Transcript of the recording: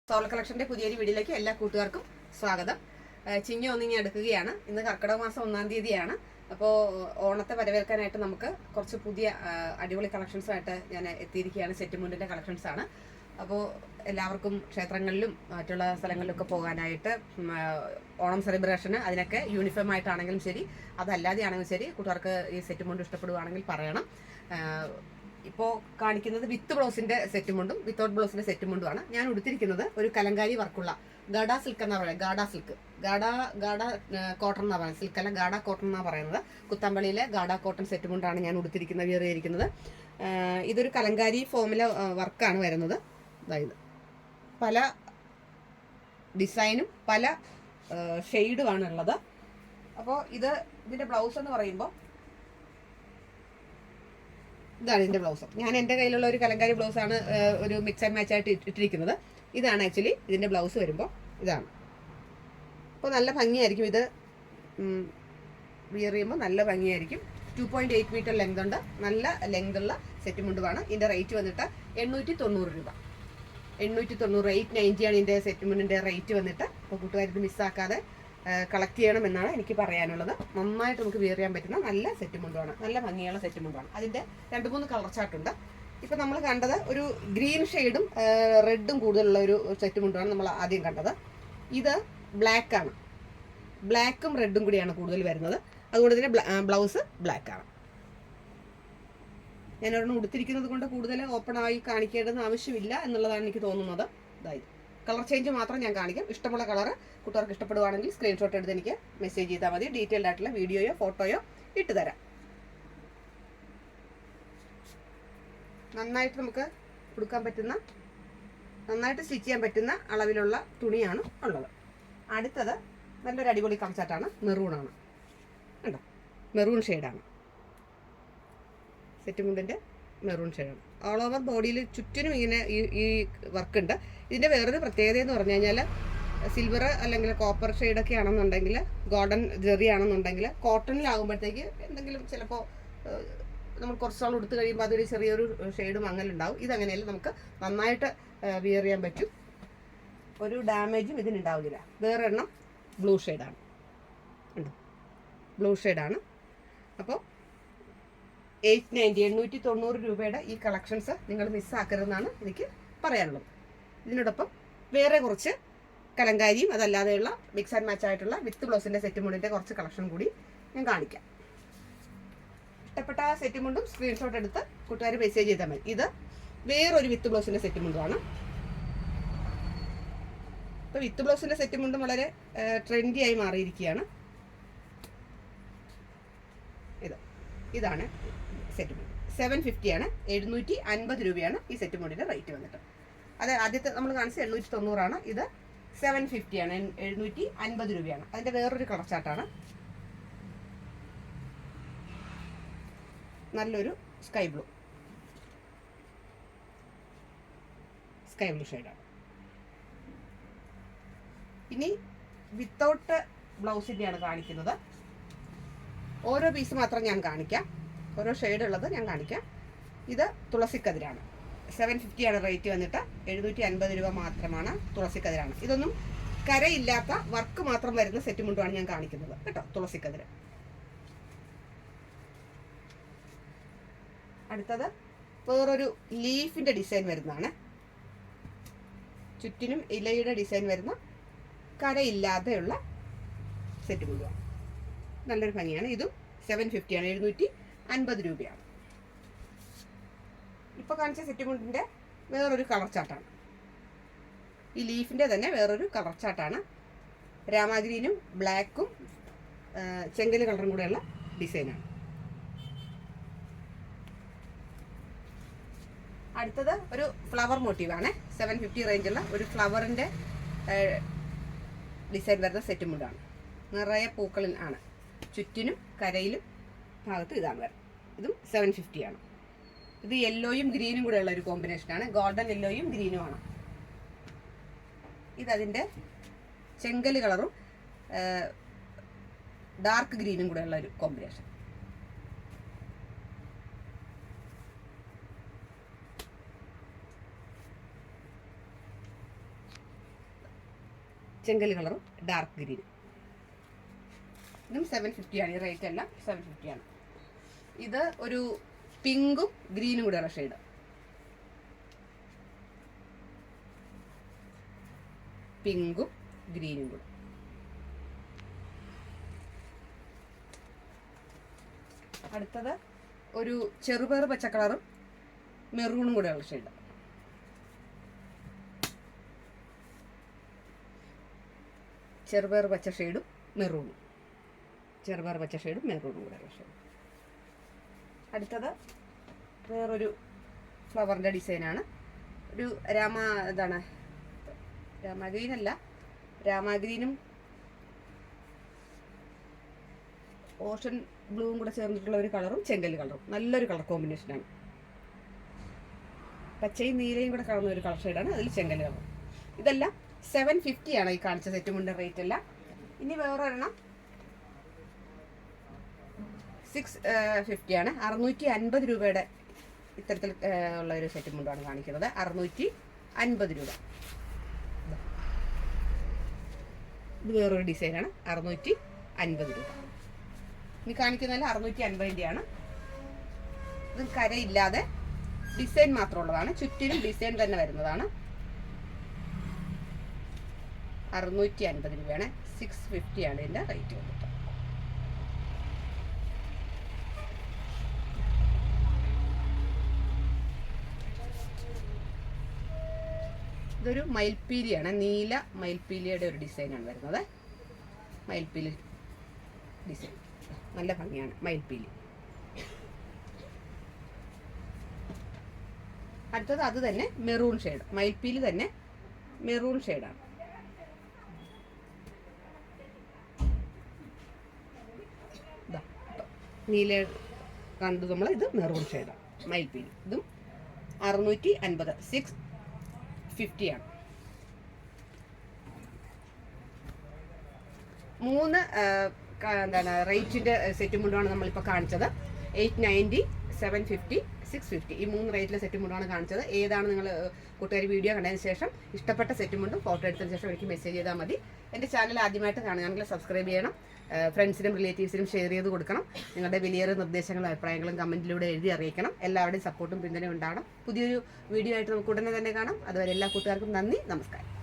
Zola കളക്ഷന്റെ പുതിയൊരു വീഡിയോയിലേക്ക് എല്ലാ കൂട്ടുകാർക്കും സ്വാഗതം. ചിങ്ങ ഒന്നിങ്ങി എടുക്കുകയാണ്. ഇന്ന് കർക്കിടക മാസം 1-ാം തീയതിയാണ്. അപ്പോൾ ഓണത്തെ വരവേൽക്കാനായിട്ട് നമുക്ക് കുറച്ച് പുതിയ അടിപൊളി കളക്ഷൻസായിട്ട് ഞാൻ എത്തിയിരിക്കുകയാണ്. സെറ്റ് മുണ്ടിന്റെ കളക്ഷൻസ് ആണ്. അപ്പോൾ എല്ലാവർക്കും ക്ഷേത്രങ്ങളിലും മറ്റുള്ള സ്ഥലങ്ങളിലൊക്കെ പോകാനായിട്ട് ഓണം സെലിബ്രേഷന് അതിനൊക്കെ യൂണിഫോം ആയിട്ടാണെങ്കിലും ശരി, അതല്ലാതെ ആണെങ്കിലും ശരി, കൂട്ടുകാർക്ക് ഈ സെറ്റ് മുണ്ട് ഇഷ്ടപ്പെടുവാണെങ്കിൽ പറയണം. ഇപ്പോൾ കാണിക്കുന്നത് വിത്ത് ബ്ലൗസിന്റെ സെറ്റ് മുണ്ടും വിത്തൗട്ട് ബ്ലൗസിന്റെ സെറ്റ് മുണ്ടുമാണ്. ഞാൻ ഉടുത്തിരിക്കുന്നത് ഒരു കലങ്കാരി വർക്കുള്ള ഗാഡ സിൽക്ക് എന്നാ പറയുന്നത്. ഗാഡ കോട്ടൺ എന്നാ പറയുന്നത്. സിൽക്ക് അല്ല, ഗാഡ കോട്ടൺ എന്നാ പറയുന്നത്. കുത്തമ്പള്ളിയിലെ ഗാഡ കോട്ടൺ സെറ്റ് മുണ്ടാണ് ഞാൻ ഉടുത്തിരിക്കുന്നത്, വിയർ ചെയ്തിരിക്കുന്നത്. ഇതൊരു കലങ്കാരി ഫോമിലെ വർക്കാണ് വരുന്നത്. അതായത് പല ഡിസൈനും പല ഷെയ്ഡുമാണ് ഉള്ളത്. അപ്പോൾ ഇതിന്റെ ബ്ലൗസ് എന്ന് പറയുമ്പോൾ ഇതാണ് ഇതിന്റെ ബ്ലൗസ്. ഞാൻ എൻ്റെ കയ്യിലുള്ള ഒരു കലങ്കാരി ബ്ലൗസാണ് ഒരു മിക്സ് ആൻഡ് മാച്ച് ആയിട്ട് ഇട്ടിരിക്കുന്നത്. ഇതാണ് ആക്ച്വലി ഇതിന്റെ ബ്ലൗസ് വരുമ്പോൾ ഇതാണ്. അപ്പോൾ നല്ല ഭംഗിയായിരിക്കും ഇത് വിയർ ചെയ്യുമ്പോൾ, നല്ല ഭംഗിയായിരിക്കും. 2.8 മീറ്റർ ലെങ്ത് ഉണ്ട്. നല്ല ലെങ്ത് ഉള്ള സെറ്റ് മുണ്ടുമാണ്. ഇതിന്റെ റേറ്റ് വന്നിട്ട് 890 രൂപ. 890, 890 ആണ് ഇതിന്റെ സെറ്റ് മുണ്ടിന്റെ റേറ്റ് വന്നിട്ട്. അപ്പോൾ കൂട്ടുകാരിത് മിസ്സാക്കാതെ കളക്ട് ചെയ്യണമെന്നാണ് എനിക്ക് പറയാനുള്ളത്. നന്നായിട്ട് നമുക്ക് വിയർ ചെയ്യാൻ പറ്റുന്ന നല്ല സെറ്റ് മുണ്ടുമാണ്. നല്ല ഭംഗിയുള്ള സെറ്റ് മുണ്ടുമാണ്. അതിന്റെ 2-3 കളർ ചാർട്ടുണ്ട്. ഇപ്പം നമ്മൾ കണ്ടത് ഒരു ഗ്രീൻ ഷെയ്ഡും റെഡും കൂടുതലുള്ള ഒരു സെറ്റ് മുണ്ടുമാണ് നമ്മൾ ആദ്യം കണ്ടത്. ഇത് ബ്ലാക്ക് ആണ്. ബ്ലാക്കും റെഡും കൂടിയാണ് കൂടുതൽ വരുന്നത്. അതുകൊണ്ട് തന്നെ ബ്ലൗസ് ബ്ലാക്ക് ആണ്. ഞാൻ ഒരെണ്ണം ഉടുത്തിരിക്കുന്നത് കൊണ്ട് കൂടുതൽ ഓപ്പൺ ആയി കാണിക്കേണ്ടെന്ന് ആവശ്യമില്ല എന്നുള്ളതാണ് എനിക്ക് തോന്നുന്നത്. അതായത് കളർ ചേഞ്ച് മാത്രം ഞാൻ കാണിക്കാം. ഇഷ്ടമുള്ള കളർ കുട്ടികൾക്ക് ഇഷ്ടപ്പെടുവാണെങ്കിൽ സ്ക്രീൻഷോട്ട് എടുത്ത് എനിക്ക് മെസ്സേജ് ചെയ്താൽ മതി. ഡീറ്റെയിൽഡ് ആയിട്ടുള്ള വീഡിയോയോ ഫോട്ടോയോ ഇട്ട് തരാം. നന്നായിട്ട് നമുക്ക് കൊടുക്കാൻ പറ്റുന്ന, നന്നായിട്ട് സ്റ്റിച്ച് ചെയ്യാൻ പറ്റുന്ന അളവിലുള്ള തുണിയാണ് ഉള്ളത്. അടുത്തത് നല്ലൊരു അടിപൊളി കൺസെപ്റ്റാണ്. മെറൂണാണ്. കണ്ടോ, മെറൂൺ ഷെയ്ഡാണ് സെറ്റ് മുണ്ടിൻ്റെ. മെറൂൺ ഷെയ്ഡാണ്. ഓൾ ഓവർ ബോഡിയിൽ ചുറ്റിനും ഇങ്ങനെ ഈ വർക്ക് ഉണ്ട്. ഇതിൻ്റെ വേറൊരു പ്രത്യേകത എന്ന് പറഞ്ഞു കഴിഞ്ഞാൽ സിൽവർ അല്ലെങ്കിൽ കോപ്പർ ഷെയ്ഡൊക്കെ ആണെന്നുണ്ടെങ്കിൽ, ഗോൾഡൻ ജെറി ആണെന്നുണ്ടെങ്കിൽ, കോട്ടണിലാകുമ്പോഴത്തേക്ക് എന്തെങ്കിലും ചിലപ്പോൾ നമ്മൾ കുറച്ചാൾ എടുത്തു കഴിയുമ്പോൾ അതൊരു ചെറിയൊരു ഷെയ്ഡ് മങ്ങലുണ്ടാവും. ഇതങ്ങനെയല്ല, നമുക്ക് നന്നായിട്ട് വിയർ ചെയ്യാൻ പറ്റും. ഒരു ഡാമേജും ഇതിനുണ്ടാവില്ല. വേറെണ്ണം ബ്ലൂ ഷെയ്ഡാണ്. ഉണ്ടോ, ബ്ലൂ ഷെയ്ഡാണ്. അപ്പോൾ 890 രൂപയുടെ ഈ കളക്ഷൻസ് നിങ്ങൾ മിസ്സാക്കരുതെന്നാണ് എനിക്ക് പറയാനുള്ളത്. ഇതിനോടൊപ്പം വേറെ കുറച്ച് കലങ്കാരിയും അതല്ലാതെയുള്ള മിക്സ് ആൻഡ് മാച്ച് ആയിട്ടുള്ള വിത്ത് ബ്ലൗസിൻ്റെ സെറ്റ് മുണ്ടിൻ്റെ കുറച്ച് കളക്ഷൻ കൂടി ഞാൻ കാണിക്കാം. ഇഷ്ടപ്പെട്ട സെറ്റ് മുണ്ടും സ്ക്രീൻഷോട്ട് എടുത്ത് കൂട്ടുകാർ മെസ്സേജ് ചെയ്താൽ മതി. ഇത് വേറൊരു വിത്ത് ബ്ലൗസിൻ്റെ സെറ്റ് മുണ്ടുമാണ്. ഇപ്പോൾ വിത്ത് ബ്ലൗസിൻ്റെ സെറ്റ് മുണ്ടും വളരെ ട്രെൻഡി ആയി മാറിയിരിക്കുകയാണ്. ഇതാണ് സെറ്റ് മുണ്ട്. 750 ആണ്. 750 രൂപയാണ് ഈ സെറ്റ് മുണ്ടിൻ്റെ റേറ്റ് വന്നിട്ട്. അത് ആദ്യത്തെ നമ്മൾ കാണിച്ചത് 890 ആണ്. ഇത് 750 ആണ്. 750 രൂപയാണ്. അതിൻ്റെ വേറൊരു കളർ ചാർട്ടാണ്. നല്ലൊരു സ്കൈ ബ്ലൂ ഷെയ്ഡാണ്. ഇനി വിത്തൗട്ട് ബ്ലൗസിൻ്റെയാണ് കാണിക്കുന്നത്. ഓരോ പീസ് മാത്രം ഞാൻ കാണിക്കാം. ഓരോ ഷെയ്ഡ് ഉള്ളത് ഞാൻ കാണിക്കാം. ഇത് തുളസിക്കതിരാണ്. 750 ആണ് റേറ്റ് വന്നിട്ട്. 750 രൂപ മാത്രമാണ്. തുളസിക്കതിരാണ്. ഇതൊന്നും കരയില്ലാത്ത വർക്ക് മാത്രം വരുന്ന സെറ്റ് മുണ്ടുമാണ് ഞാൻ കാണിക്കുന്നത് കേട്ടോ. തുളസിക്കതിര്. അടുത്തത് വേറൊരു ലീഫിന്റെ ഡിസൈൻ വരുന്നതാണ്. ചുറ്റിനും ഇലയുടെ ഡിസൈൻ വരുന്ന കരയില്ലാതെയുള്ള സെറ്റ് മുണ്ടുമാണ്. നല്ലൊരു ഭംഗിയാണ്. ഇതും 750 ആണ്. 750 രൂപയാണ്. ഇപ്പോൾ കാണിച്ച സെറ്റ് മുണ്ടിൻ്റെ വേറൊരു കളർ ചാർട്ടാണ്. ഈ ലീഫിൻ്റെ തന്നെ വേറൊരു കളർ ചാർട്ടാണ്. രാമാഗ്രീനും ബ്ലാക്കും ചെങ്കല് കളറും കൂടെയുള്ള ഡിസൈനാണ്. അടുത്തത് ഒരു ഫ്ലവർ മോട്ടീവാണ്. 750 റേഞ്ചുള്ള ഒരു ഫ്ലവറിൻ്റെ ഡിസൈൻ വരുന്ന സെറ്റ് മുണ്ടാണ്. നിറയെ പൂക്കളിൽ ആണ്. ചുറ്റിനും കരയിലും ഭാഗത്ത് ഇതാണ് വരുന്നത്. ഇതും 750 ആണ്. ഇത് യെല്ലോയും ഗ്രീനും കൂടെ ഉള്ള ഒരു കോമ്പിനേഷനാണ്. ഗോൾഡൻ യെല്ലോയും ഗ്രീനുമാണ്. ഇതതിൻ്റെ ചെങ്കല് കളറും ഡാർക്ക് ഗ്രീനും കൂടെ ഉള്ള ഒരു കോമ്പിനേഷൻ. ചെങ്കൽ കളറും ഡാർക്ക് ഗ്രീനും. ഇതും 750 ആണ്. ഈ റേറ്റ് എല്ലാം 750 ആണ്. ഇത് ഒരു പിങ്കും ഗ്രീനും കൂടെയുള്ള ഷെയ്ഡ്. പിങ്കും ഗ്രീനും കൂടെ. അടുത്തത് ഒരു ചെറുപയർ പച്ച കളറും മെറൂണും കൂടെയുള്ള ഷെയ്ഡ്. ചെറുപയർ പച്ച ഷെയ്ഡും മെറൂണും. ചെറുപയർ പച്ച ഷെയ്ഡും മെറൂണും കൂടെയുള്ള ഷെയ്ഡ്. അടുത്തത് വേറൊരു ഫ്ലവറിൻ്റെ ഡിസൈനാണ്. ഒരു രാമഗ്രീനല്ല, രാമഗ്രീനും ഓഷൻ ബ്ലൂവും കൂടെ ചേർന്നിട്ടുള്ള ഒരു കളറും ചെങ്കല്ല് കളറും. നല്ലൊരു കളർ കോമ്പിനേഷനാണ്. പച്ചയും നീലയും കൂടെ കളർന്ന ഒരു കളർ ഷെയ്ഡാണ്. അതിൽ ചെങ്കല്ല് കളർ. ഇതെല്ലാം 750 ആണ് ഈ കാണിച്ച സെറ്റുമുണ്ട് റേറ്റ് എല്ലാം. ഇനി വേറൊരെണ്ണം 650 ആണ്. 650 രൂപയുടെ ഇത്തരത്തിൽ ഉള്ള ഒരു സെറ്റുമുണ്ടാണ് കാണിക്കുന്നത്. 650 രൂപ. ഇത് വേറൊരു ഡിസൈനാണ്. 650 രൂപ. ഇനി കാണിക്കുന്നതിൽ 650 ഇത് കരയില്ലാതെ ഡിസൈൻ മാത്രമുള്ളതാണ്. ചുറ്റിനും ഡിസൈൻ തന്നെ വരുന്നതാണ്. 650 രൂപയാണ്. 650 ആണ് ഇതിൻ്റെ റേറ്റ് വന്നിട്ട്. ഇതൊരു മയിൽപ്പീലിയാണ്. നീല മയിൽപ്പീലിയുടെ ഒരു ഡിസൈനാണ് വരുന്നത്. മയിൽപ്പീലി ഡിസൈൻ നല്ല ഭംഗിയാണ്. മയിൽപ്പീലി. അടുത്തത് അത് തന്നെ മെറൂൺ ഷെയ്ഡ്. മയിൽപ്പീലി തന്നെ മെറൂൺ ഷെയ്ഡാണ്. നീല കണ്ടു നമ്മൾ. ഇത് മെറൂൺ ഷെയ്ഡാണ് മയിൽപ്പീലി. ഇതും 650 650 ആണ്. 3 റേറ്റിൻ്റെ സെറ്റ് മുണ്ടാണ് നമ്മളിപ്പോൾ കാണിച്ചത്. 890, 750, 650 ഈ 3 റേറ്റിലെ സെറ്റ് മുണ്ടാണ് കാണിച്ചത്. ഏതാണ് നിങ്ങൾ കൂട്ടുകാർ വീഡിയോ കണ്ടതിന് ശേഷം ഇഷ്ടപ്പെട്ട സെറ്റ് മുണ്ടും ഫോട്ടോ എടുത്തതിന് ശേഷം എനിക്ക് മെസ്സേജ് ചെയ്താൽ മതി. എൻ്റെ ചാനൽ ആദ്യമായിട്ട് കാണുകയാണെങ്കിൽ സബ്സ്ക്രൈബ് ചെയ്യണം. ഫ്രണ്ട്സിനും റിലേറ്റീവ്സിനും ഷെയർ ചെയ്ത് കൊടുക്കണം. നിങ്ങളുടെ വലിയൊരു നിർദ്ദേശങ്ങളും അഭിപ്രായങ്ങളും കമൻറ്റിലൂടെ എഴുതി അറിയിക്കണം. എല്ലാവരുടെയും സപ്പോർട്ടും പിന്തുണയും ഉണ്ടാവണം. പുതിയൊരു വീഡിയോ ആയിട്ട് നമുക്ക് ഉടനെ തന്നെ കാണാം. അതുവരെ എല്ലാ കൂട്ടുകാർക്കും നന്ദി, നമസ്കാരം.